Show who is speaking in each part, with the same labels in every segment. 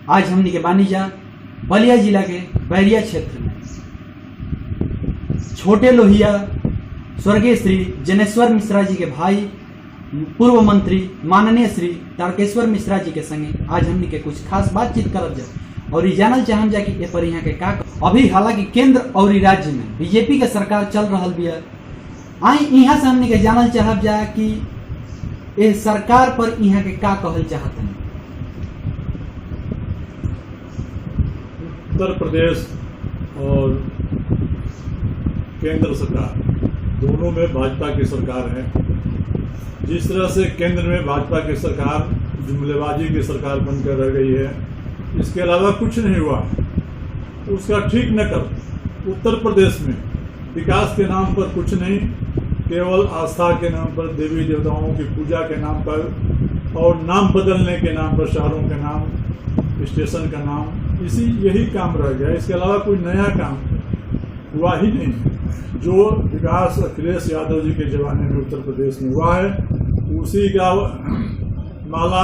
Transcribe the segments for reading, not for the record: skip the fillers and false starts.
Speaker 1: आज हमने के बानीजा बलिया जिला के बैरिया क्षेत्र में छोटे लोहिया स्वर्गीय श्री जनेश्वर मिश्रा जी के भाई पूर्व मंत्री माननीय श्री तारकेश्वर मिश्रा जी के संगे आज हमने के कुछ खास बातचीत करब जा और ये जानल चाहम जा कि ये पर यहाँ के का अभी हालांकि केंद्र और राज्य में बीजेपी के सरकार चल रहा बिया। आई यहाँ से हमने के जानल चाहब जा कि ये सरकार पर यहाँ के का कहल चाहते हैं।
Speaker 2: उत्तर प्रदेश और केंद्र सरकार दोनों में भाजपा की सरकार है। जिस तरह से केंद्र में भाजपा की सरकार जुमलेबाजी की सरकार बनकर रह गई है, इसके अलावा कुछ नहीं हुआ, उसका ठीक न कर उत्तर प्रदेश में विकास के नाम पर कुछ नहीं, केवल आस्था के नाम पर, देवी देवताओं की पूजा के नाम पर और नाम बदलने के नाम पर, शहरों के नाम, स्टेशन का नाम, यही काम रह गया। इसके अलावा कोई नया काम हुआ ही नहीं है। जो विकास अखिलेश यादव जी के ज़माने में उत्तर प्रदेश में हुआ है, उसी का माला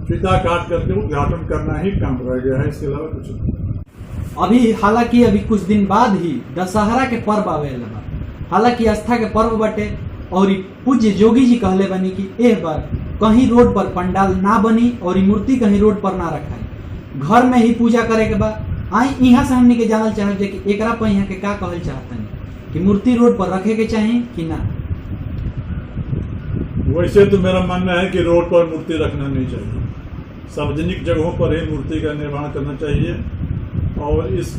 Speaker 2: फीता काट करके उद्घाटन करना ही काम रह गया है, इसके अलावा कुछ नहीं।
Speaker 1: अभी हालांकि अभी कुछ दिन बाद ही दशहरा के पर्व आवे लगा, हालांकि आस्था के पर्व बटे और पूज्य जोगी जी कहले बनी कि एक बार कहीं रोड पर पंडाल ना बनी और मूर्ति कहीं रोड पर ना रखाई, घर में ही पूजा करे के बाद। आई यहाँ से हमने के जानल चाहब जे कि एकरा पर यहाँ के का कहल चाहते हैं कि मूर्ति रोड पर रखे के चाहिए कि ना।
Speaker 2: वैसे तो मेरा मानना है कि रोड पर मूर्ति रखना नहीं चाहिए, सार्वजनिक जगहों पर ही मूर्ति का निर्माण करना चाहिए। और इस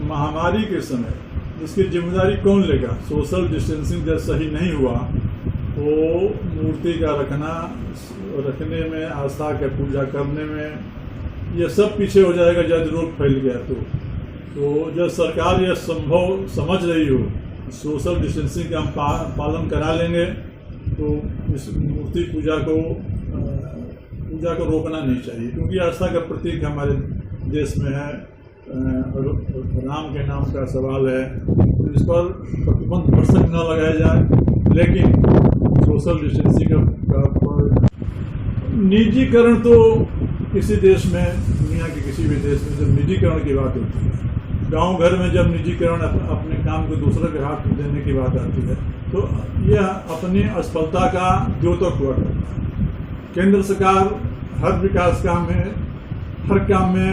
Speaker 2: महामारी के समय इसकी जिम्मेदारी कौन लेगा? सोशल डिस्टेंसिंग जब सही नहीं हुआ तो मूर्ति का रखने में, आस्था के पूजा करने में, ये सब पीछे हो जाएगा जब रोग फैल गया। तो जब सरकार यह संभव समझ रही हो सोशल डिस्टेंसिंग का हम पालन करा लेंगे तो इस मूर्ति पूजा को रोकना नहीं चाहिए, क्योंकि आस्था का प्रतीक हमारे देश में है। राम के नाम का सवाल है, तो इस पर प्रतिबंध भरसक न लगाया जाए। लेकिन सोशल डिस्टेंसिंग का निजीकरण तो किसी देश में, दुनिया के किसी भी देश में जब निजीकरण की बात होती है, गांव घर में जब निजीकरण अपने काम को दूसरे के हाथ में देने की बात आती है, तो यह अपनी असफलता का द्योतक हुआ करता है। केंद्र सरकार हर विकास काम में, हर काम में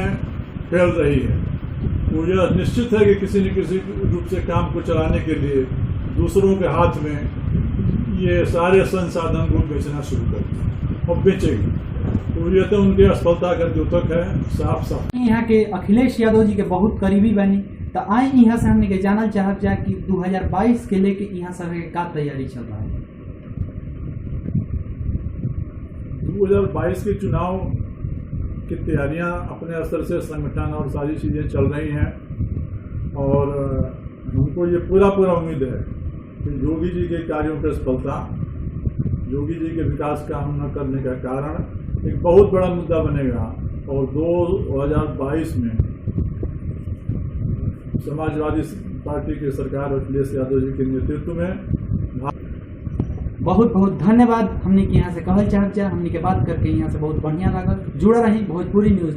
Speaker 2: फैल रही है। तो यह निश्चित है कि किसी न किसी रूप से काम को चलाने के लिए दूसरों के हाथ में ये सारे संसाधन को बेचना शुरू करती है और बेचेगी। तो ये तो उनकी असफलता का द्योतक है, साफ साफ।
Speaker 1: यहाँ के अखिलेश यादव जी के बहुत करीबी बनी, तो आई यहाँ से हमने के जानल चाहब जा कि 2022 के लेके यहाँ सब का तैयारी चल रहा है।
Speaker 2: 2022 के चुनाव की तैयारियां अपने स्तर से संगठन और सारी चीज़ें चल रही हैं और हमको ये पूरा उम्मीद है कि योगी जी के कार्यों पर सफलता, योगी जी के विकास काम न करने का कारण एक बहुत बड़ा मुद्दा बनेगा। और 2022 में समाजवादी पार्टी की सरकार अखिलेश यादव जी के नेतृत्व में।
Speaker 1: बहुत बहुत धन्यवाद। हमने के यहाँ से कहल चाहब जा, हमने के बात करके यहाँ से बहुत बढ़िया लागल। जुड़ा रही भोजपुरी न्यूज़।